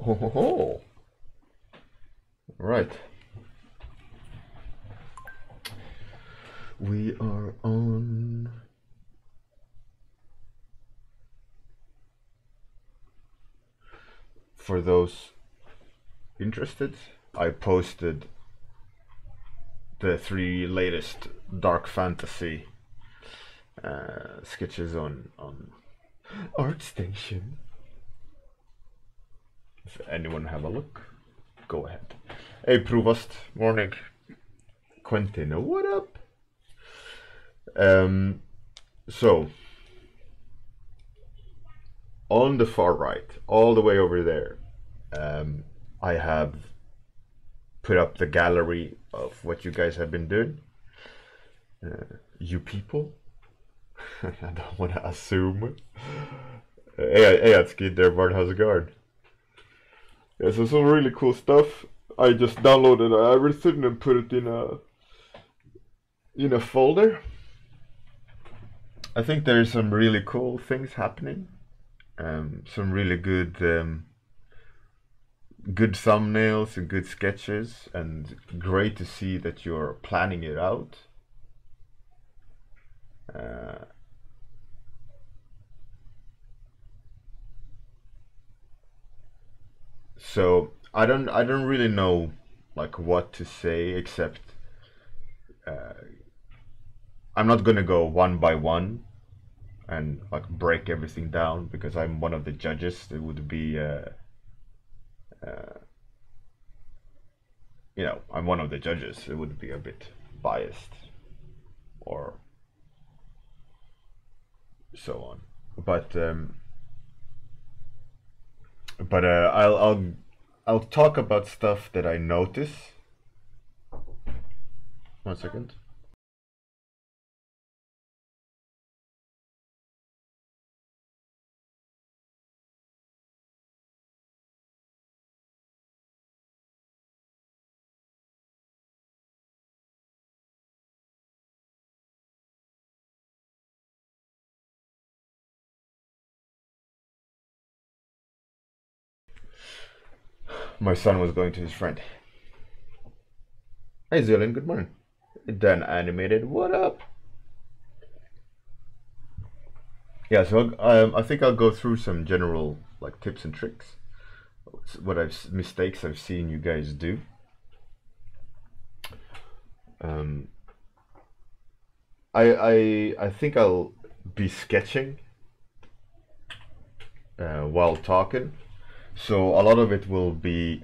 ho ho ho. Right. We are on. For those interested, I posted the 3 latest dark fantasy sketches on ArtStation. If anyone have a look, go ahead. Hey Provost, morning. Quentin, what up? So on the far right, all the way over there, I have put up the gallery of what you guys have been doing. You people. I don't want to assume. Hey, Atski, there, Bart, how's it going? Yeah, so some really cool stuff. I just downloaded everything and put it in a folder. I think there's some really cool things happening. Some really good good thumbnails and good sketches, and great to see that you're planning it out. So I don't really know like what to say, except I'm not gonna go one by one and like break everything down, because I'm one of the judges. It would be you know, I'm one of the judges. It would be a bit biased or so on. But I'll talk about stuff that I notice. 1 second. My son was going to his friend. Hey Zillion, good morning. Dan Animated, what up? Yeah, so I think I'll go through some general like tips and tricks, mistakes I've seen you guys do. I think I'll be sketching while talking, so a lot of it will be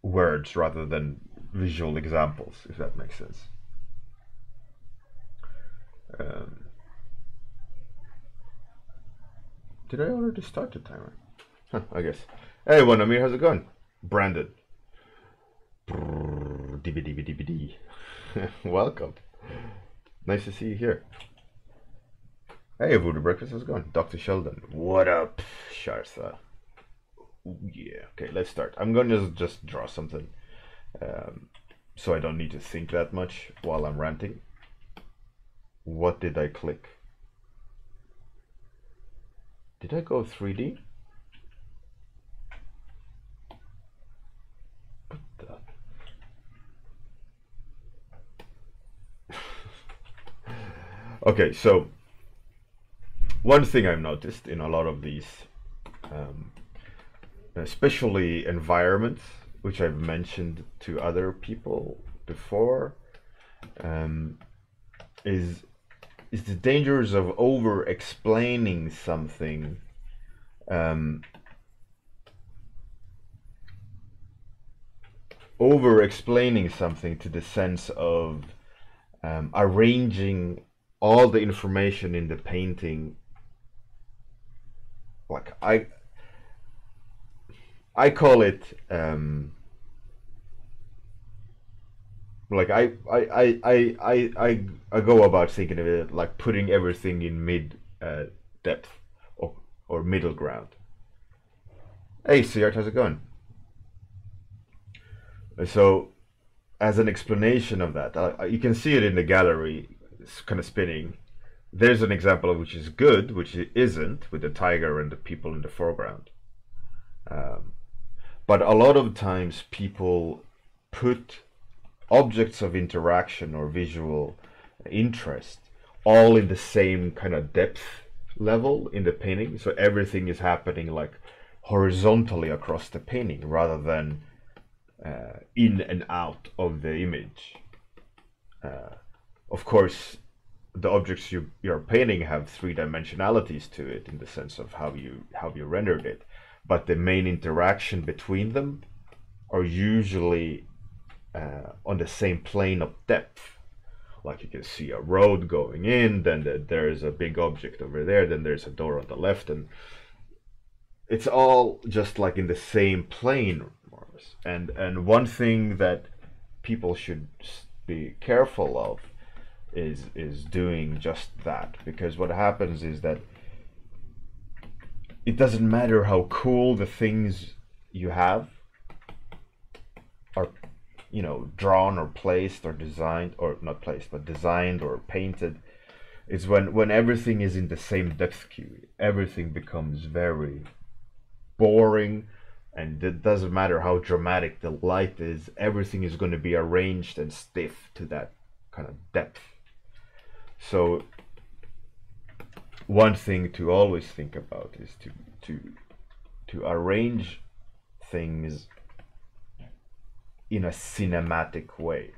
words rather than visual examples, if that makes sense. Did I already start the timer? Huh, I guess. Hey, Amir, how's it going? Brandon. DVD. Welcome. Nice to see you here. Hey, Voodoo Breakfast, how's it going? Dr. Sheldon. What up, Shartha? Yeah, okay, let's start. I'm gonna just draw something, so I don't need to think that much while I'm ranting. What did I click? Did I go 3D? What the? Okay, so one thing I've noticed in a lot of these, especially environments, which I've mentioned to other people before, is the dangers of over-explaining something. Over-explaining something to the sense of arranging all the information in the painting. Like I call it like I go about thinking of it like putting everything in mid depth or middle ground. Hey Seart, how's it going? So as an explanation of that, you can see it in the gallery. It's kind of spinning. there's an example of which is good, which it isn't, with the tiger and the people in the foreground. But a lot of times people put objects of interaction or visual interest all in the same kind of depth level in the painting. So everything is happening like horizontally across the painting rather than in and out of the image. Of course, the objects you're painting have three dimensionalities to it in the sense of how you rendered it, but the main interaction between them are usually on the same plane of depth. Like you can see a road going in, then there's a big object over there, then there's a door on the left, and it's all just like in the same plane. And one thing that people should be careful of is doing just that, because what happens is that it doesn't matter how cool the things you have are, you know, drawn or placed or designed, or not placed but designed or painted. It's when everything is in the same depth cue, everything becomes very boring, and it doesn't matter how dramatic the light is, everything is going to be arranged and stiff to that kind of depth. So one thing to always think about is to arrange things in a cinematic way.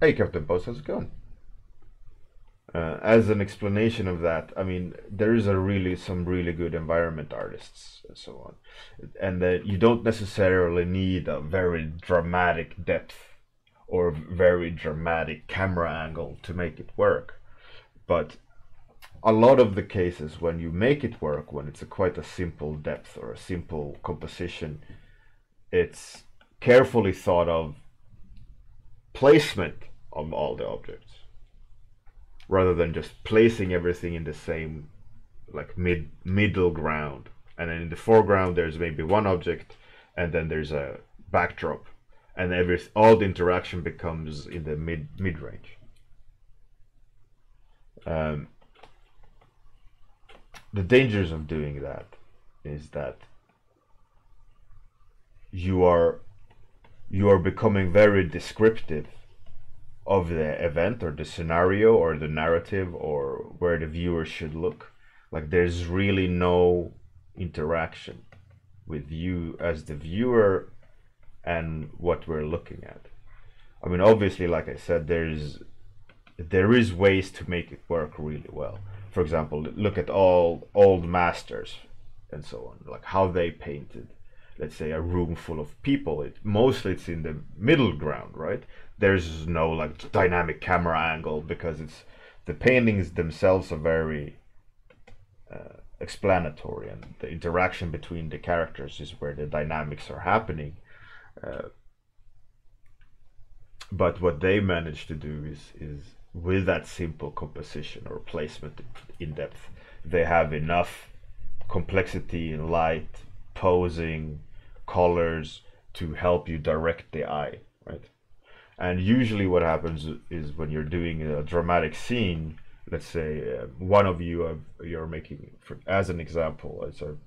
Hey Captain Post, how's it going? As an explanation of that, I mean, there is some really good environment artists and so on, and that you don't necessarily need a very dramatic depth or very dramatic camera angle to make it work. But a lot of the cases when you make it work, when it's quite a simple depth or a simple composition, it's carefully thought of placement of all the objects, rather than just placing everything in the same like middle ground. And then in the foreground there's maybe one object, and then there's a backdrop, and all the interaction becomes in the mid range. The dangers of doing that is that you are becoming very descriptive of the event or the scenario or the narrative or where the viewer should look. Like there's really no interaction with you as the viewer and what we're looking at. I mean, obviously, like I said, there is ways to make it work really well. For example, look at all old masters and so on, like how they painted, let's say, a room full of people. Mostly it's in the middle ground, right? There's no like dynamic camera angle because the paintings themselves are very explanatory, and the interaction between the characters is where the dynamics are happening. But what they managed to do is with that simple composition or placement in depth, they have enough complexity in light, posing, colors to help you direct the eye, right? And usually what happens is when you're doing a dramatic scene, let's say one of you you're making, as an example, as a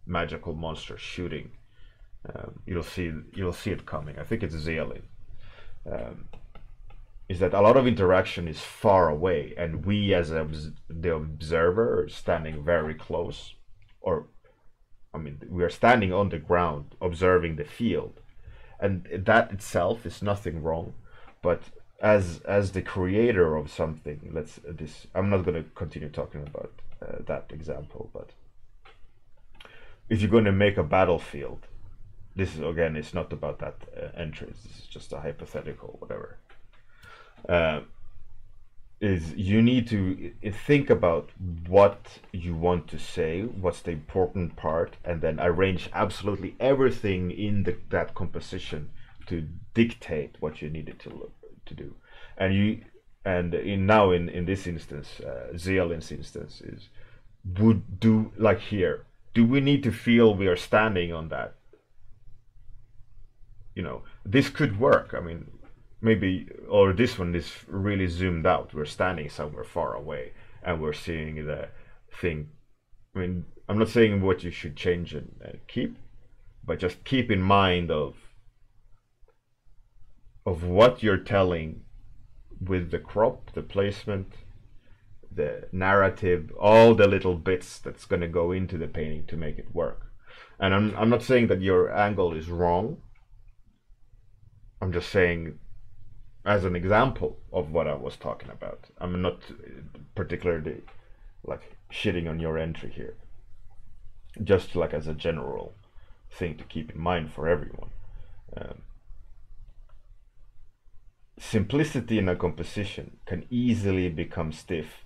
magical monster shooting, you'll see it coming. I think it's Zealin. Is that a lot of interaction is far away, and we as the observer are standing very close, or I mean, we are standing on the ground observing the field, and that itself is nothing wrong. But as the creator of something, I'm not going to continue talking about that example, but if you're going to make a battlefield, this is, again, it's not about that entrance, this is just a hypothetical whatever, is you need to think about what you want to say, what's the important part, and then arrange absolutely everything in that composition to dictate what you needed to do. And in this instance, Zealin's instance is, like here, do we need to feel we are standing on that you know, this could work. I mean, maybe, or this one is really zoomed out. We're standing somewhere far away and we're seeing the thing. I mean, I'm not saying what you should change and keep, but just keep in mind of what you're telling with the crop, the placement, the narrative, all the little bits that's going to go into the painting to make it work. And I'm not saying that your angle is wrong. I'm just saying, as an example of what I was talking about. I'm not particularly like shitting on your entry here. Just like as a general thing to keep in mind for everyone. Simplicity in a composition can easily become stiff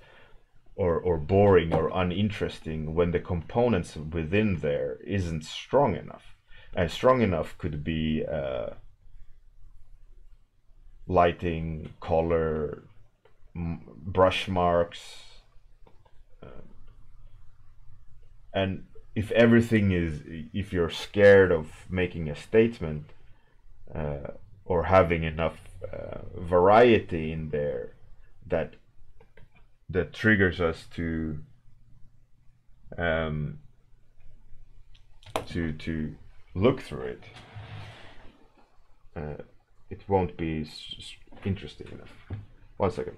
or boring or uninteresting when the components within there isn't strong enough. And strong enough could be lighting, color, brush marks, and if everything is, if you're scared of making a statement or having enough variety in there that triggers us to look through it, it won't be interesting enough. 1 second.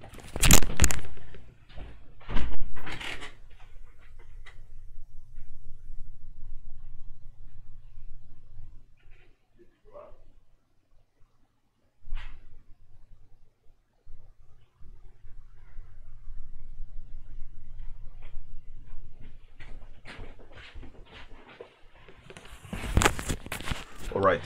All right.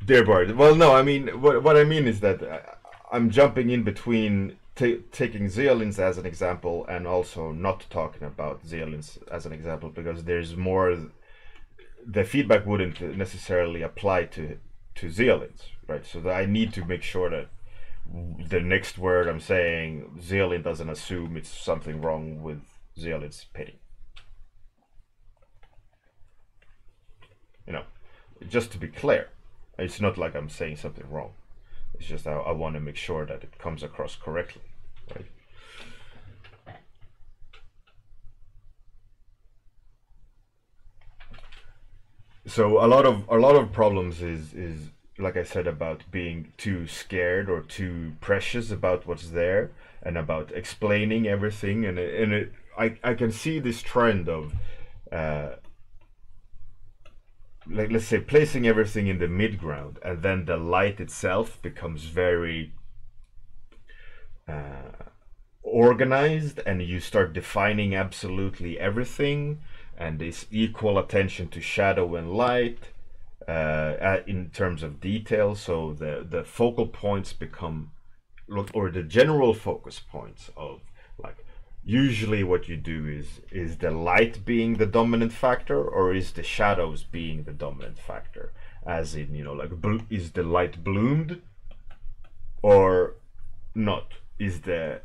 Dear Bard. Well, no, I mean, what I mean is that I'm jumping in between taking zeolins as an example and also not talking about zeolins as an example, because there's more, the feedback wouldn't necessarily apply to zeolins, right? So that I need to make sure that the next word I'm saying, zeolin doesn't assume it's something wrong with zeolin's painting. You know, just to be clear. It's not like I'm saying something wrong. It's just I want to make sure that it comes across correctly, right? So a lot of problems is like I said, about being too scared or too precious about what's there and about explaining everything, and I can see this trend of like, let's say, placing everything in the midground, and then the light itself becomes very organized, and you start defining absolutely everything, and this equal attention to shadow and light in terms of detail. So the focal points become, or the general focus points of, like, usually what you do is the light being the dominant factor, or is the shadows being the dominant factor, as in, you know, like, is the light bloomed or not? Is the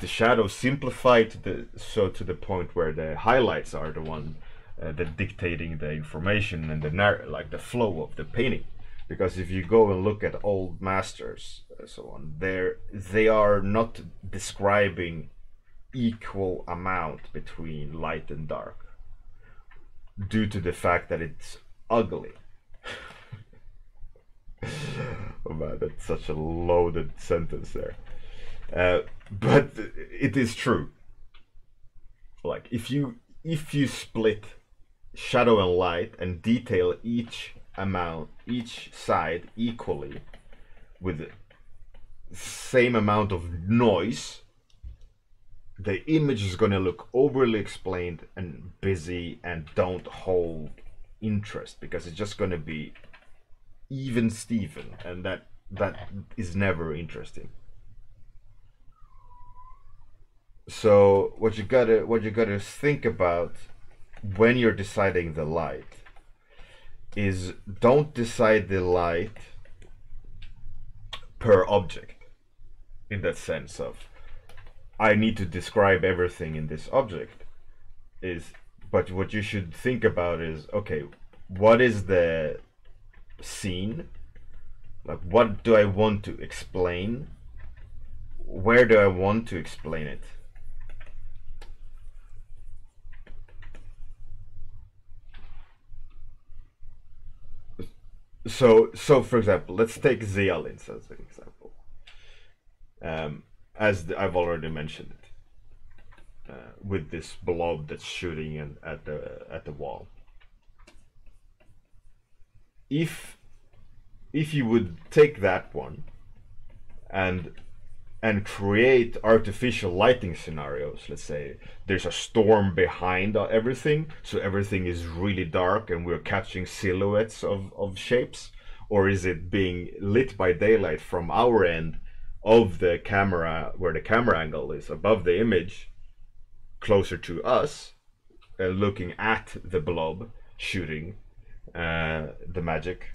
shadow simplified to the point where the highlights are the one that dictating the information and like the flow of the painting? Because if you go and look at old masters and so on, they are not describing equal amount between light and dark, due to the fact that it's ugly. Oh man, that's such a loaded sentence there. But it is true. Like, if you split shadow and light and detail each side equally with the same amount of noise, the image is going to look overly explained and busy and don't hold interest, because it's just going to be even Steven, and that is never interesting. So what you gotta think about when you're deciding the light is, don't decide the light per object, in that sense of, I need to describe everything in this object. But what you should think about is, okay, what is the scene? Like, what do I want to explain? Where do I want to explain it? So for example, let's take zeolins as an example. I've already mentioned it, with this blob that's shooting at the wall. If you would take that one and create artificial lighting scenarios, let's say there's a storm behind everything, so everything is really dark and we're catching silhouettes of shapes, or is it being lit by daylight from our end of the camera, where the camera angle is above the image, closer to us, looking at the blob shooting the magic,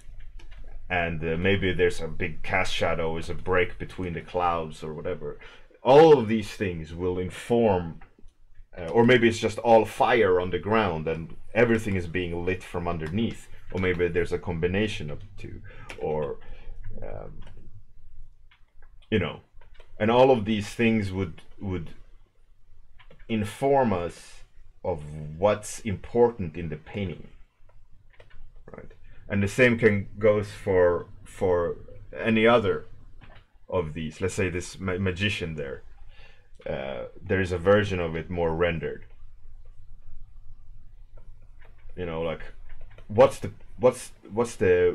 and maybe there's a big cast shadow, is a break between the clouds or whatever. All of these things will inform, or maybe it's just all fire on the ground and everything is being lit from underneath, or maybe there's a combination of the two, or you know, and all of these things would inform us of what's important in the painting, right? And the same goes for any other of these. Let's say this magician there. There is a version of it more rendered. You know, like, what's the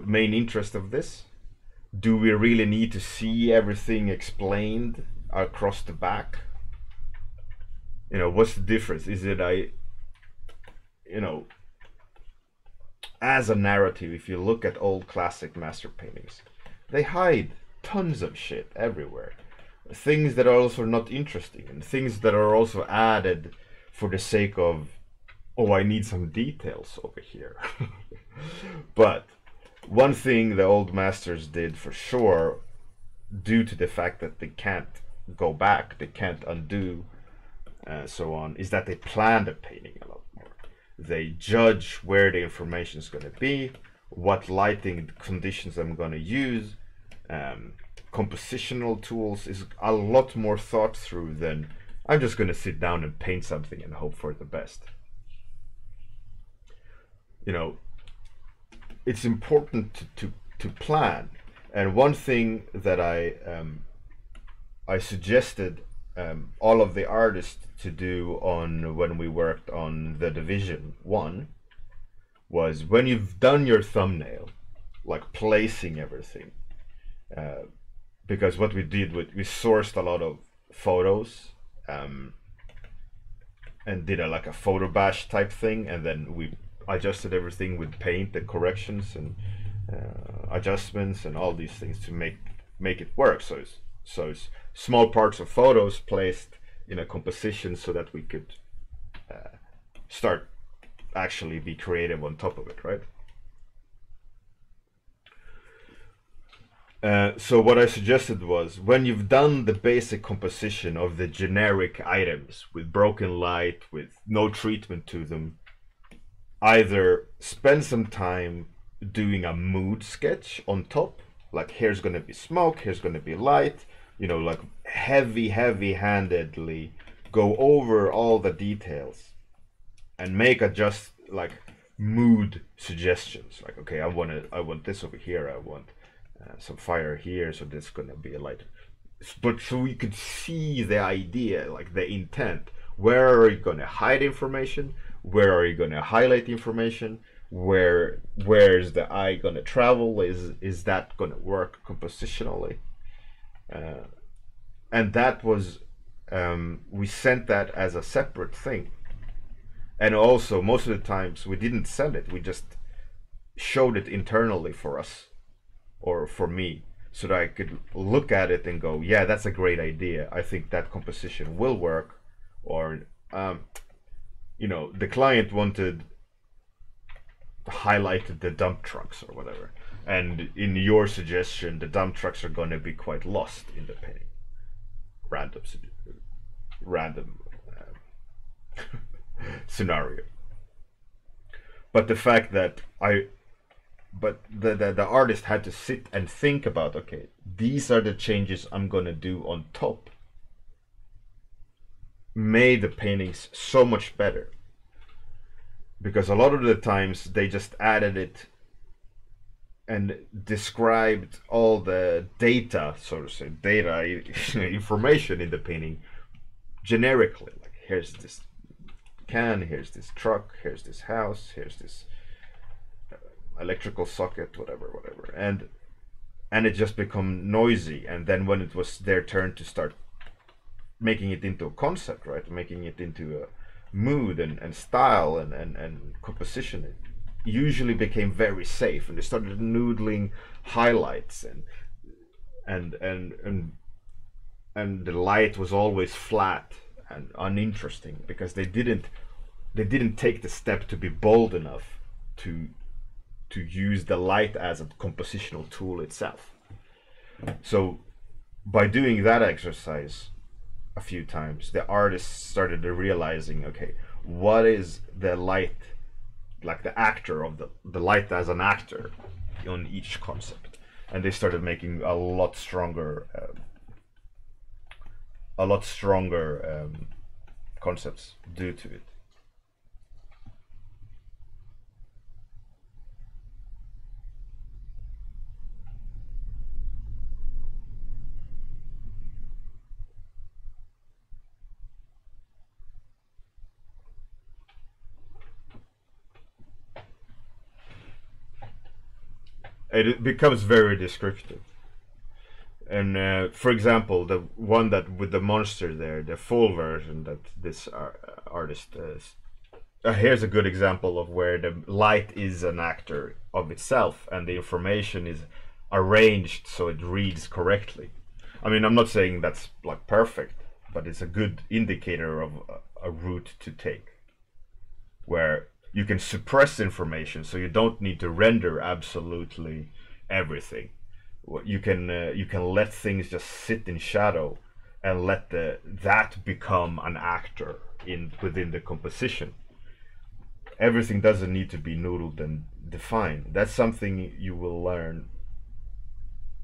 main interest of this? Do we really need to see everything explained across the back? You know, what's the difference? Is it you know, as a narrative, if you look at old classic master paintings, they hide tons of shit everywhere. Things that are also not interesting, and things that are also added for the sake of, oh, I need some details over here. But one thing the old masters did for sure, due to the fact that they can't go back, they can't undo, so on, is that they plan the painting a lot more. They judge where the information is going to be, what lighting conditions I'm going to use. Compositional tools is a lot more thought through than I'm just going to sit down and paint something and hope for the best. You know, it's important to plan. And one thing that I suggested all of the artists to do on when we worked on the Division 1 was, when you've done your thumbnail, like placing everything, because what we did, we sourced a lot of photos, and did like a photo bash type thing, and then we adjusted everything with paint and corrections and adjustments and all these things to make it work. So it's small parts of photos placed in a composition so that we could start actually be creative on top of it, right? So what I suggested was, when you've done the basic composition of the generic items with broken light, with no treatment to them, either spend some time doing a mood sketch on top, like here's going to be smoke, here's going to be light, you know, like heavy-handedly go over all the details and make just like mood suggestions, like, okay, I want this over here, I want some fire here, so this is going to be a light. But so we could see the idea, like the intent. Where are you going to hide information? Where are you going to highlight information? Where's the eye going to travel? Is that going to work compositionally? And that was, we sent that as a separate thing. And also, most of the times we didn't send it, we just showed it internally for us, or for me, so that I could look at it and go, yeah, that's a great idea, I think that composition will work. Or you know, the client wanted highlighted the dump trucks or whatever, and in your suggestion the dump trucks are going to be quite lost in the painting. Random, random scenario. But the fact that the artist had to sit and think about, okay, these are the changes I'm gonna do on top, made the paintings so much better. Because a lot of the times they just added it and described all the data, so to say, information in the painting generically. Like, here's this can, here's this truck, here's this house, here's this electrical socket, whatever, and it just become noisy. And then when it was their turn to start making it into a concept, right, making it into a mood and style and composition, it usually became very safe, and they started noodling highlights and the light was always flat and uninteresting, because they didn't take the step to be bold enough to use the light as a compositional tool itself. So by doing that exercise a few times, the artists started realizing, okay, what is the light, like the actor of the light as an actor on each concept, and they started making a lot stronger concepts due to it. It becomes very descriptive. And for example, the one that with the monster there, the full version that this artist is. Here's a good example of where the light is an actor of itself, and the information is arranged so it reads correctly. I mean, I'm not saying that's like perfect, but it's a good indicator of a route to take, where you can suppress information, so you don't need to render absolutely everything. You can let things just sit in shadow and let that become an actor within the composition. Everything doesn't need to be noodled and defined. That's something you will learn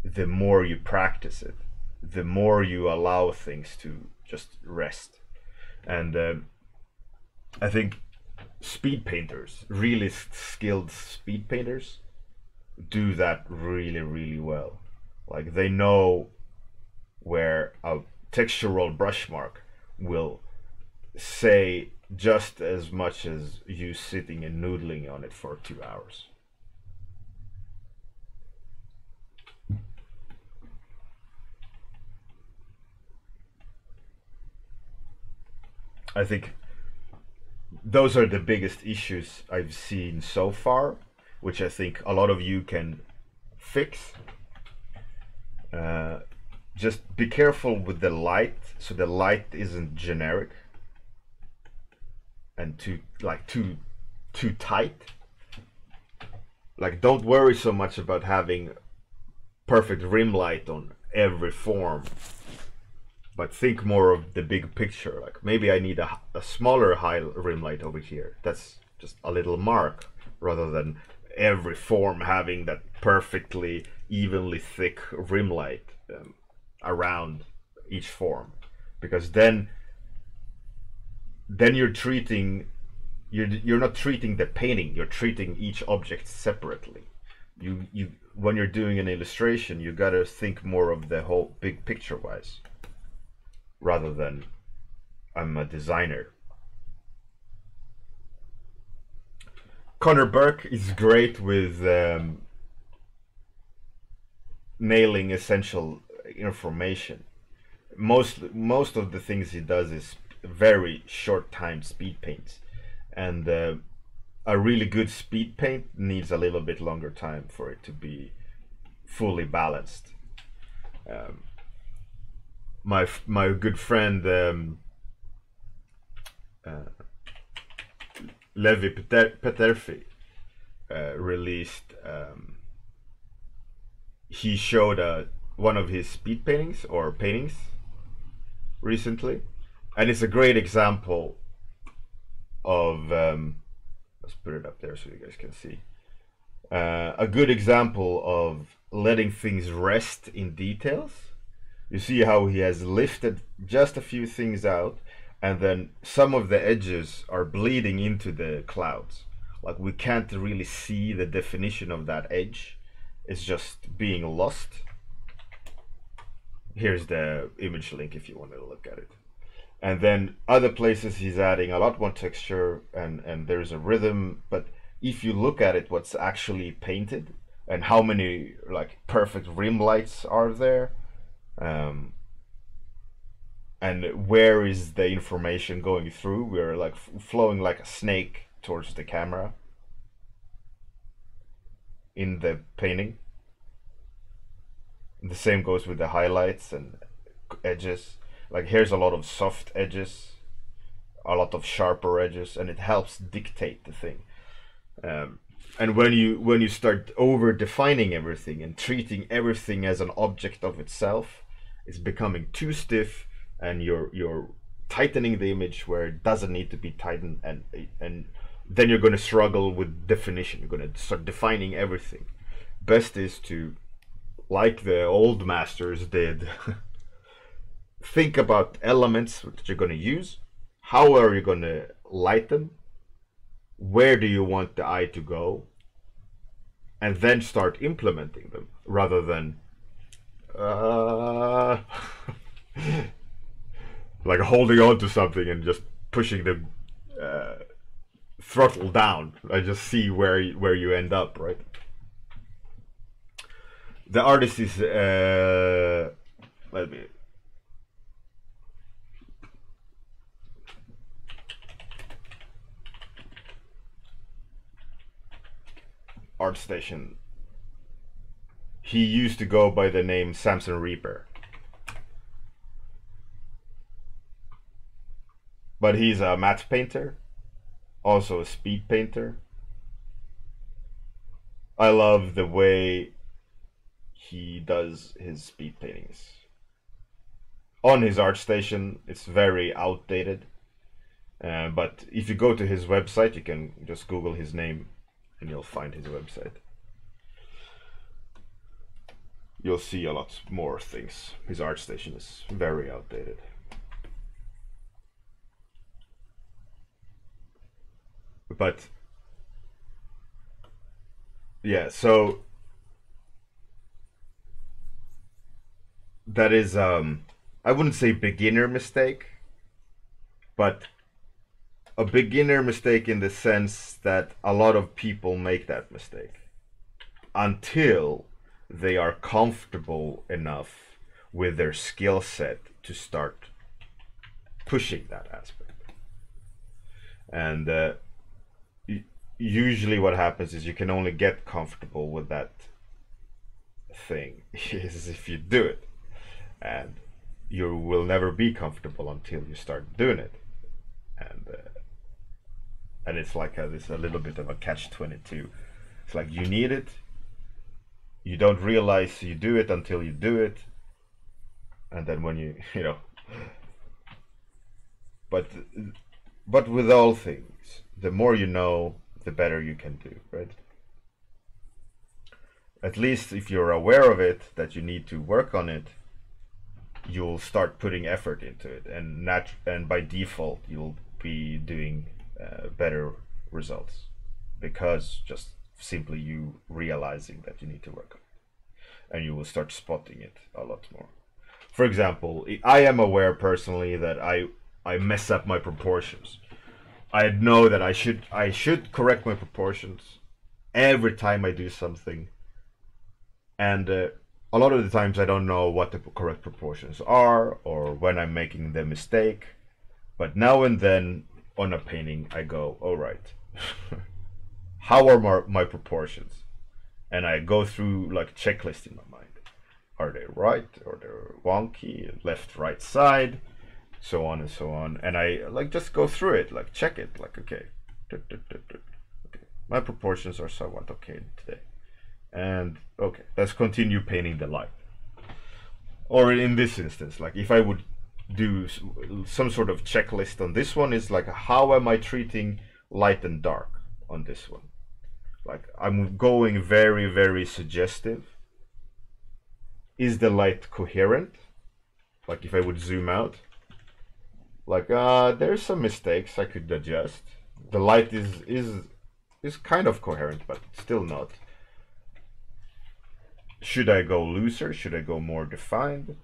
the more you practice it, the more you allow things to just rest. And I think speed painters, really skilled speed painters, do that really well. Like, they know where a textural brush mark will say just as much as you sitting and noodling on it for 2 hours. I think those are the biggest issues I've seen so far, which I think a lot of you can fix. Just be careful with the light, so the light isn't generic and too tight. Like, don't worry so much about having perfect rim light on every form, but think more of the big picture. Like, maybe I need a smaller high rim light over here. That's just a little mark, rather than every form having that perfectly evenly thick rim light around each form, because then you're not treating the painting, you're treating each object separately. You when you're doing an illustration, you gotta think more of the whole big picture wise, rather than I'm a designer. Connor Burke is great with nailing essential information. Most of the things he does is very short time speed paints, and a really good speed paint needs a little bit longer time for it to be fully balanced. My good friend Levi Peterfi released. He showed one of his speed paintings recently, And it's a great example of let's put it up there so you guys can see. A good example of letting things rest in details. You see how he has lifted just a few things out, and then some of the edges are bleeding into the clouds. Like we can't really see the definition of that edge. It's just being lost. Here's the image link if you want to look at it. And then other places he's adding a lot more texture, and there's a rhythm, but if you look at it, what's actually painted and how many like perfect rim lights are there, and where is the information going through, we're like flowing like a snake towards the camera in the painting. The same goes with the highlights and edges. Like here's a lot of soft edges, a lot of sharper edges, and it helps dictate the thing. And when you start over defining everything and treating everything as an object of itself, it's becoming too stiff, and you're tightening the image where it doesn't need to be tightened, and then you're going to struggle with definition. You're going to start defining everything. Best is to, like the old masters did, think about elements that you're going to use. How are you going to light them? Where do you want the eye to go? And then start implementing them, rather than like holding on to something and just pushing the throttle down. I just see where you end up, right? The artist is let me. ArtStation. He used to go by the name Samson Reaper, but he's a matte painter, also a speed painter. I love the way he does his speed paintings. On his ArtStation, it's very outdated, but if you go to his website, you can just Google his name and you'll find his website. You'll see a lot more things. His ArtStation is very outdated. But yeah, so that is I wouldn't say beginner mistake, but a beginner mistake in the sense that a lot of people make that mistake until they are comfortable enough with their skill set to start pushing that aspect. And usually what happens is you can only get comfortable with that thing is if you do it, and you will never be comfortable until you start doing it. And it's like this a little bit of a catch-22. It's like you need it, you don't realize you do it until you do it, and then when you know. But with all things, the more you know, the better you can do, right? At least if you're aware of it, that you need to work on it, you'll start putting effort into it, and by default you'll be doing better results, because just simply you realizing that you need to work on it, and you will start spotting it a lot more. For example, I am aware personally that I mess up my proportions. I know that I should correct my proportions every time I do something, and a lot of the times I don't know what the correct proportions are or when I'm making the mistake. But now and then on a painting I go, all right, how are my proportions? And I go through like a checklist in my mind. Are they right? Or they're wonky? Left, right side? So on and so on. And I like just go through it, like check it, like okay, my proportions are somewhat okay today. And okay, let's continue painting the light. Or in this instance, like if I would do some sort of checklist on this one. Is like, how am I treating light and dark on this one? Like, I'm going very, very suggestive. Is the light coherent? Like, if I would zoom out, like, there's some mistakes I could adjust. The light is kind of coherent, but still not. Should I go looser? Should I go more defined?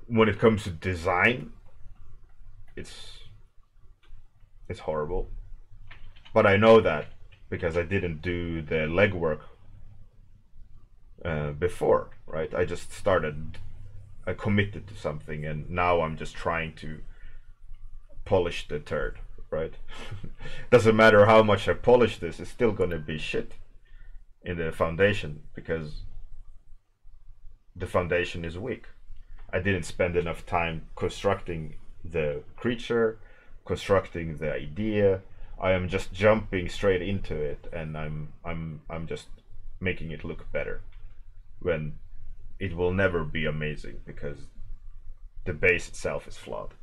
When it comes to design, it's horrible. But I know that because I didn't do the legwork before, right? I just started, I committed to something, and now I'm just trying to polish the turd, right? Doesn't matter how much I polish this, it's still gonna be shit in the foundation because the foundation is weak. I didn't spend enough time constructing the creature, constructing the idea. I am just jumping straight into it, and I'm just making it look better when it will never be amazing because the base itself is flawed.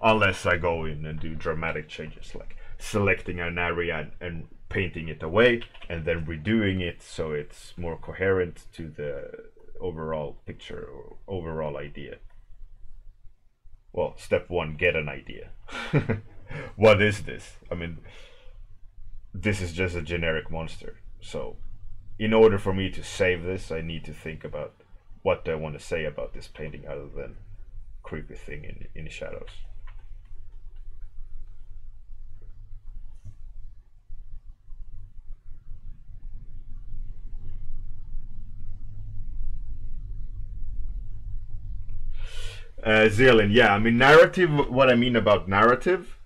Unless I go in and do dramatic changes, like selecting an area and painting it away and then redoing it so it's more coherent to the overall picture or overall idea. Well, step one, get an idea. What is this? I mean, this is just a generic monster. So, in order for me to save this, I need to think about what I want to say about this painting other than creepy thing in the shadows. Zealand, yeah, I mean, narrative, what I mean about narrative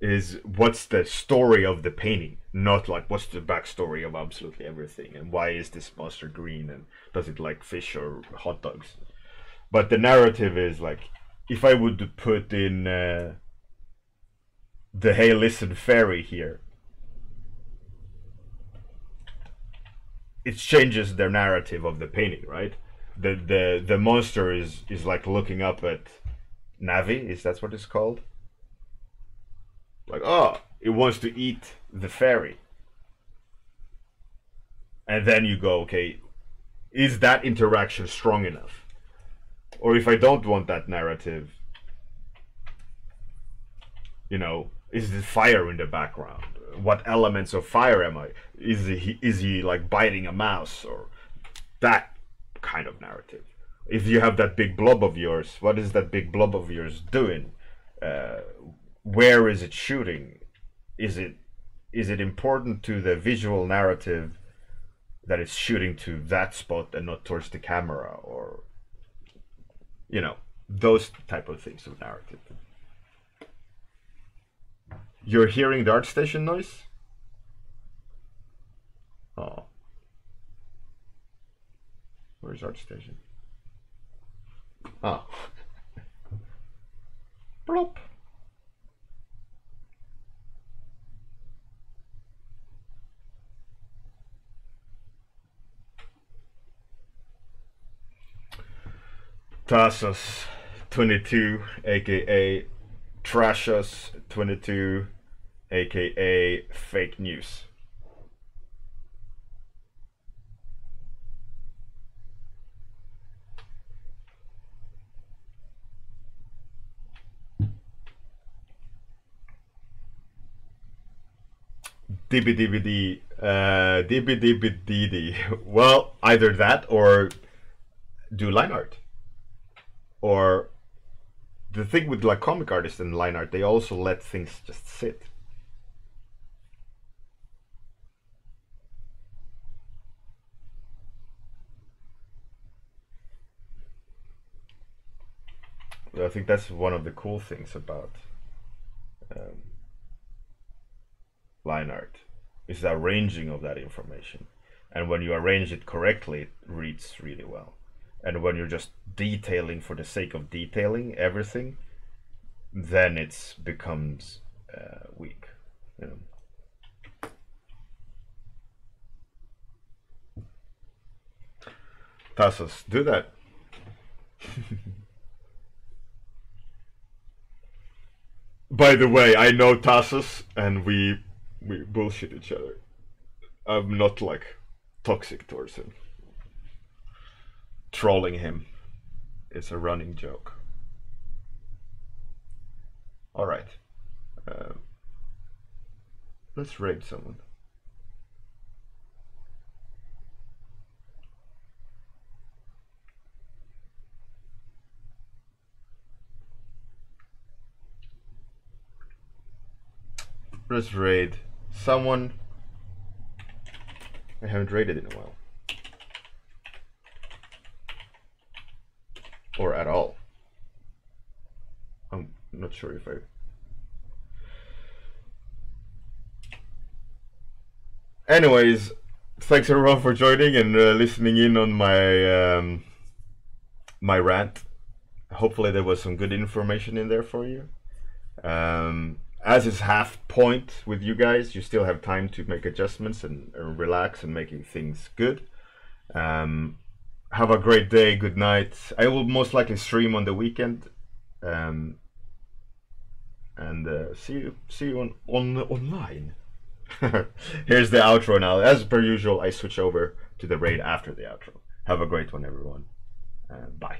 is what's the story of the painting, not like what's the backstory of absolutely everything and why is this monster green and does it like fish or hot dogs. But the narrative is like, if I would put in the hey listen fairy here, it changes the narrative of the painting, right? The monster is like looking up at Navi, is that what it's called? Like, oh, it wants to eat the fairy. And then you go, okay, is that interaction strong enough? Or if I don't want that narrative, you know, is the fire in the background? What elements of fire am I? Is he like biting a mouse or that kind of narrative? If you have that big blob of yours, what is that big blob of yours doing? Where is it shooting? Is it important to the visual narrative that it's shooting to that spot and not towards the camera, or you know, those type of things of narrative. You're hearing the art station noise? Oh, where's art station? Oh. Plop. Tassos 22, aka Trashos 22, aka Fake News. DBDBD, DBDBDD. Well, either that or do line art. Or the thing with like comic artists and line art, they also let things just sit. I think that's one of the cool things about line art, is the arranging of that information. And when you arrange it correctly, it reads really well. And when you're just detailing for the sake of detailing everything, then it becomes weak. You know. Tassos, do that. By the way, I know Tassus, and we bullshit each other. I'm not like toxic towards him. Trolling him is a running joke. All right, let's raid someone. Let's raid someone I haven't raided in a while. Or at all. I'm not sure if I... Anyways, thanks everyone for joining and listening in on my my rant. Hopefully there was some good information in there for you. As is half point with you guys, you still have time to make adjustments and relax and making things good. Have a great day, good night. I will most likely stream on the weekend. And see you online. Here's the outro now. As per usual, I switch over to the raid after the outro. Have a great one, everyone. Bye.